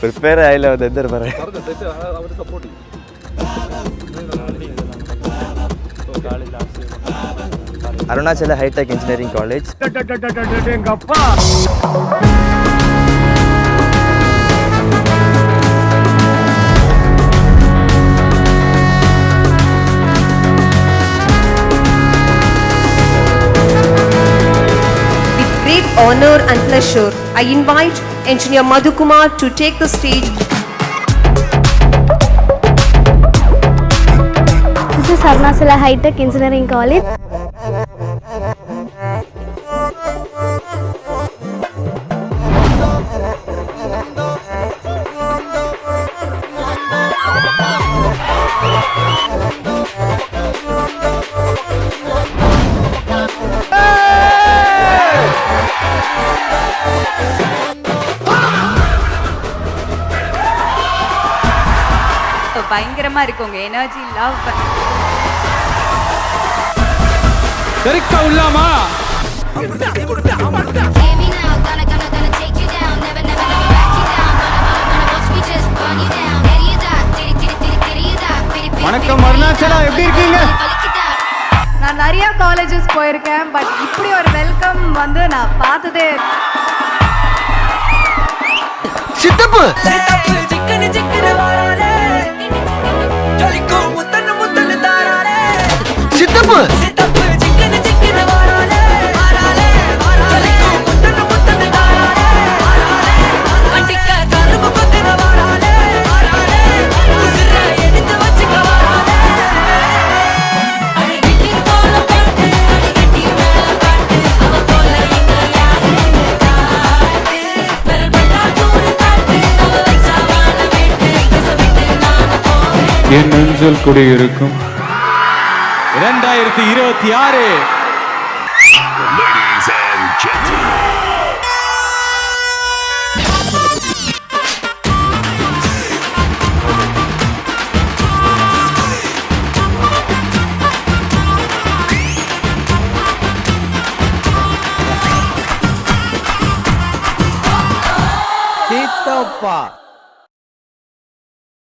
Prepare ആയില്ല എന്താ പറയാ. Arunachala hi tech engineering college. Great honor and pleasure, I invite Engineer Madhu Kumar to take the stage. This is Arunachala High-Tech Engineering College. பயங்கரமா இருக்குங்க energy love தெரிக்க உள்ளாமா வணக்கம் அருணாச்சலா, எப்படி இருக்கீங்க? நான் நிறைய காலேஜஸ் போயிருக்கேன், பட் இப்படி ஒரு வெல்கம் வந்து நான் பார்த்ததே. சித்தப்பு சித்தப்பு என் நெஞ்சில் குடியிருக்கும் 2026. Ladies and gentlemen. சித்தப்பா